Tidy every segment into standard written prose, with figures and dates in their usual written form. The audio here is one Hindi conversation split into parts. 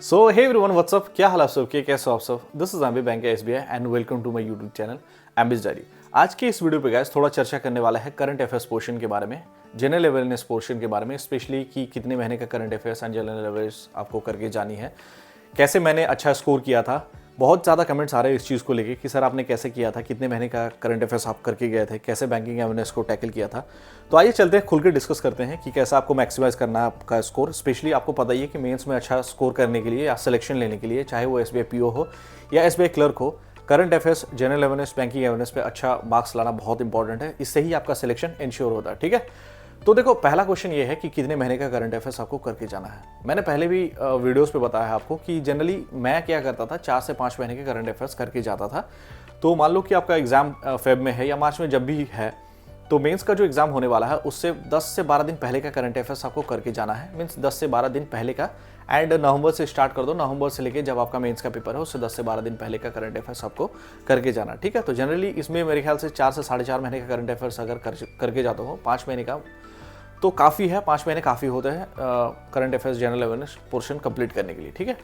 सो हे एवरीवन व्हाट्सअप, क्या हाल आप सबके, कैसे हो आप सब। This is MB bank SBI and welcome to my YouTube channel MB's diary. आज के इस वीडियो पे गाइस थोड़ा चर्चा करने वाला है करंट अफेयर्स पोर्शन के बारे में, जनरल अवेयरनेस पोर्शन के बारे में, स्पेशली कि कितने महीने का करंट अफेयर्स एंड जनरल अवेयर्स आपको करके जानी है, कैसे मैंने अच्छा स्कोर किया था। बहुत ज़्यादा कमेंट्स आ रहे हैं इस चीज़ को लेके कि सर आपने कैसे किया था, कितने महीने का करंट अफेयर्स आप करके गए थे, कैसे बैंकिंग अवेयरनेस को टैकल किया था। तो आइए चलते हैं, खुल के डिस्कस करते हैं कि कैसे आपको मैक्सिमाइज करना है आपका स्कोर। स्पेशली आपको पता ही है कि मेंस में अच्छा स्कोर करने के लिए या सिलेक्शन लेने के लिए, चाहे वो एसबीआई पीओ हो या एसबीआई क्लर्क हो, current affairs, general awareness, banking awareness पे अच्छा मार्क्स लाना बहुत इंपॉर्टेंट है। इससे ही आपका सिलेक्शन इंश्योर होता है। ठीक है, तो देखो पहला क्वेश्चन ये है कि कितने महीने का करंट अफेयर्स आपको करके जाना है। मैंने पहले भी वीडियोस पे बताया है आपको कि जनरली मैं क्या करता था, 4 से 5 महीने के करंट अफेयर्स करके जाता था। तो मान लो कि आपका एग्जाम फेब में है या मार्च में, जब भी है, तो मेंस का जो एग्जाम होने वाला है उससे 10 से 12 दिन पहले का करंट अफेयर्स आपको करके जाना है। मीन्स 10 से 12 दिन पहले का, एंड नवंबर से स्टार्ट कर दो। नवंबर से लेके जब आपका मेंस का पेपर है उससे 10 से 12 दिन पहले का करंट अफेयर्स आपको करके जाना। ठीक है, तो जनरली इसमें मेरे ख्याल से 4 से 4.5 महीने का करंट अफेयर्स अगर करके जाता हो, 5 महीने का तो काफ़ी है। 5 महीने काफ़ी होते हैं current affairs general awareness portion complete करने के लिए। ठीक है,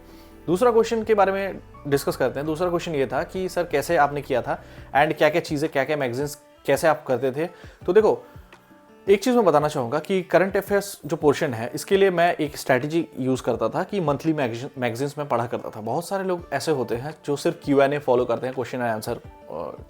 दूसरा क्वेश्चन के बारे में डिस्कस करते हैं। दूसरा क्वेश्चन ये था कि सर कैसे आपने किया था एंड क्या क्या चीज़ें, क्या क्या मैगजीन्स कैसे आप करते थे। तो देखो, एक चीज़ मैं बताना चाहूँगा कि करंट अफेयर्स जो पोर्शन है, इसके लिए मैं एक स्ट्रैटेजी यूज़ करता था कि मंथली मैगजीन्स में पढ़ा करता था। बहुत सारे लोग ऐसे होते हैं जो सिर्फ Q&A फॉलो करते हैं, क्वेश्चन एंड आंसर,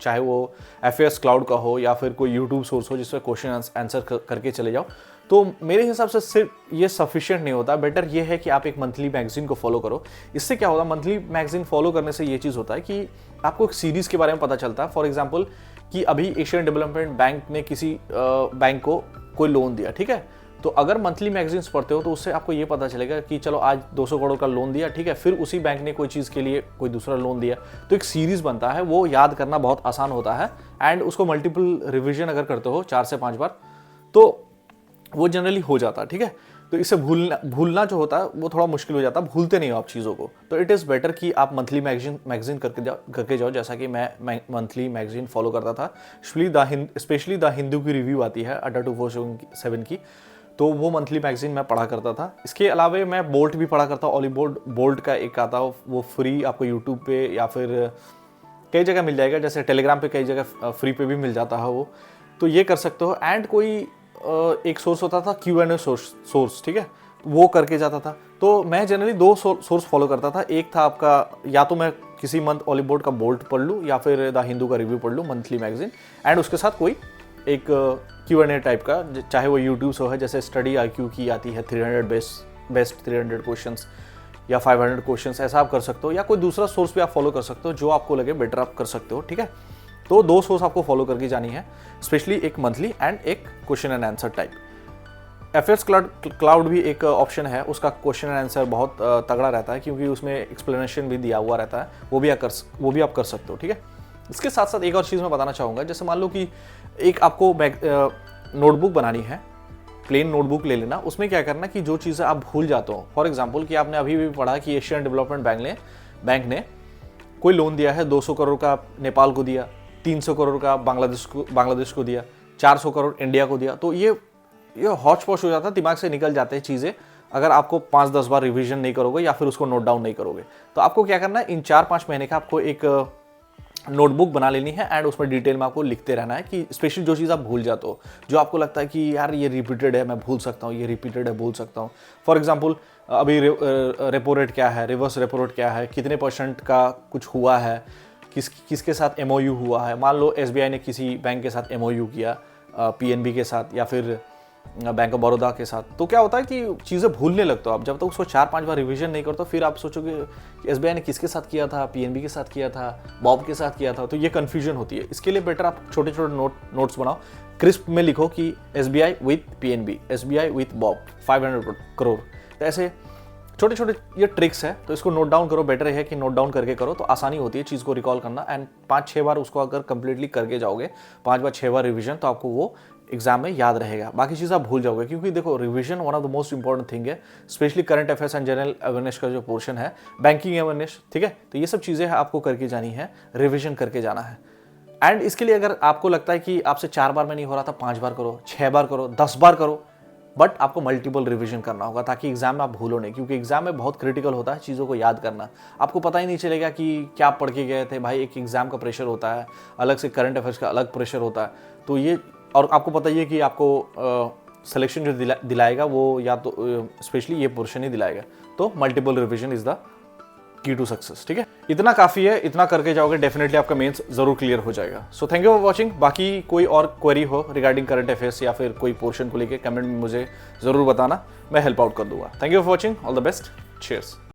चाहे वो अफेयर्स क्लाउड का हो या फिर कोई यूट्यूब सोर्स हो जिसमें क्वेश्चन आंसर करके चले जाओ। तो मेरे हिसाब से सिर्फ ये सफिशिएंट नहीं होता। बेटर ये है कि आप एक मंथली मैगजीन को फॉलो करो। इससे क्या होता है, मंथली मैगजीन फॉलो करने से ये चीज़ होता है कि आपको एक सीरीज़ के बारे में पता चलता है। फॉर एग्जाम्पल कि अभी एशियन डेवलपमेंट बैंक ने किसी बैंक को कोई लोन दिया, ठीक है, तो अगर मंथली मैगजीन्स पढ़ते हो तो उससे आपको ये पता चलेगा कि चलो आज 200 करोड़ का लोन दिया, ठीक है, फिर उसी बैंक ने कोई चीज़ के लिए कोई दूसरा लोन दिया, तो एक सीरीज़ बनता है। वो याद करना बहुत आसान होता है, एंड उसको मल्टीपल रिविजन अगर करते हो 4 से 5 बार तो वो जनरली हो जाता है। ठीक है, तो इससे भूलना जो होता है वो थोड़ा मुश्किल हो जाता है, भूलते नहीं हो आप चीज़ों को। तो इट इज़ बेटर कि आप मंथली मैगजीन करके जाओ, जैसा कि मैं मंथली मैगजीन फॉलो करता था। स्पेशली द हिंदू की रिव्यू आती है अड्डा 247 की, तो वो मंथली मैगजीन मैं पढ़ा करता था। इसके अलावा मैं बोल्ट भी पढ़ा करता हूँ। बोल्ट का एक आता है, वो फ्री आपको यूट्यूब पे या फिर कई जगह मिल जाएगा, जैसे टेलीग्राम पे कई जगह फ्री पे भी मिल जाता है वो, तो ये कर सकते हो। एंड कोई एक सोर्स होता था Q&A सोर्स, ठीक है, वो करके जाता था। तो मैं जनरली 2 सोर्स फॉलो करता था। एक था आपका, या तो मैं किसी मंथ ऑलीबोर्ड का बोल्ट पढ़ लूँ या फिर द हिंदू का रिव्यू पढ़ लूँ, मंथली मैगजीन, एंड उसके साथ कोई एक Q&A टाइप का, चाहे वो यूट्यूब से है, जैसे स्टडी IQ की आती है 300 बेस्ट 300 क्वेश्चंस या 500 क्वेश्चंस, ऐसा आप कर सकते हो, या कोई दूसरा सोर्स भी आप फॉलो कर सकते हो जो आपको लगे बेटर आप कर सकते हो। ठीक है, तो 2 सोर्स आपको फॉलो करके जानी है, स्पेशली एक मंथली एंड एक question and answer type. Affairs cloud भी एक ऑप्शन है, उसका क्वेश्चन एंड आंसर बहुत तगड़ा रहता है क्योंकि उसमें एक्सप्लेनेशन भी दिया हुआ रहता है, वो भी आप कर सकते हो। ठीक है, इसके साथ साथ एक और चीज़ मैं बताना चाहूँगा, जैसे मान लो कि एक आपको नोटबुक बनानी है, प्लेन नोटबुक ले लेना। उसमें क्या करना कि जो चीज़ें आप भूल जाते हो, फॉर एग्जाम्पल कि आपने अभी भी पढ़ा कि एशियन डेवलपमेंट बैंक ने कोई लोन दिया है, 200 करोड़ का नेपाल को दिया, 300 करोड़ का बांग्लादेश को दिया, 400 करोड़ इंडिया को दिया, तो ये हौच पौच हो जाता है, दिमाग से निकल जाते हैं चीज़ें अगर आपको 5-10 बार रिवीजन नहीं करोगे या फिर उसको नोट डाउन नहीं करोगे। तो आपको क्या करना है, इन 4-5 महीने का आपको एक नोटबुक बना लेनी है, एंड उसमें डिटेल में आपको लिखते रहना है कि स्पेशली जो चीज़ आप भूल जाते हो, जो आपको लगता है कि यार ये रिपीटेड है, मैं भूल सकता हूँ, ये रिपीटेड है, भूल सकता हूँ। फॉर एग्जाम्पल अभी रेपो रेट क्या है, रिवर्स रेपो रेट क्या है, कितने % का कुछ हुआ है, किसके साथ MOU हुआ है। मान लो SBI ने किसी बैंक के साथ MOU किया, PNB के साथ या फिर बैंक ऑफ बड़ौदा के साथ, तो क्या होता है कि चीज़ें भूलने लगते हो आप। जब तक उसको 4-5 बार रिवीजन नहीं करते, फिर आप सोचोगे कि SBI ने किसके साथ किया था, PNB के साथ किया था, बॉब के साथ किया था, तो ये कन्फ्यूजन होती है। इसके लिए बेटर आप छोटे छोटे नोट्स बनाओ, क्रिस्प में लिखो कि SBI with PNB, SBI with Bob 500 crore. तो ऐसे छोटे छोटे ये ट्रिक्स है, तो इसको नोट डाउन करो। बेटर है कि नोट डाउन करके करो, तो आसानी होती है चीज़ को रिकॉल करना। एंड 5-6 बार उसको अगर कंप्लीटली करके जाओगे, 5 बार 6 बार रिवीजन, तो आपको वो एग्जाम में याद रहेगा। बाकी चीज़ आप भूल जाओगे, क्योंकि देखो revision one of the most important thing है, specially current affairs and general awareness का जो पोर्शन है, बैंकिंग अवेयरनेस। ठीक है, तो ये सब चीज़ें आपको करके जानी है, रिविजन करके जाना है। एंड इसके लिए अगर आपको लगता है कि आपसे 4 बार में नहीं हो रहा था, 5 बार करो, 6 बार करो, 10 बार करो, बट आपको मल्टीपल रिवीजन करना होगा ताकि एग्जाम में आप भूलो नहीं, क्योंकि एग्जाम में बहुत क्रिटिकल होता है चीज़ों को याद करना। आपको पता ही नहीं चलेगा कि क्या पढ़ के गए थे। भाई एक एग्जाम का प्रेशर होता है, अलग से करंट अफेयर्स का अलग प्रेशर होता है। तो ये, और आपको पता ही है कि आपको सिलेक्शन जो दिलाएगा वो या तो स्पेशली ये पोर्शन ही दिलाएगा। तो multiple revision is the key to success. ठीक है, इतना काफ़ी है, इतना करके जाओगे डेफिनेटली आपका मेंस जरूर क्लियर हो जाएगा। So thank you for watching. बाकी कोई और क्वेरी हो रिगार्डिंग करंट अफेयर्स या फिर कोई पोर्शन को लेके कमेंट में मुझे ज़रूर बताना, मैं हेल्प आउट कर दूंगा। Thank you for watching, all the best, cheers.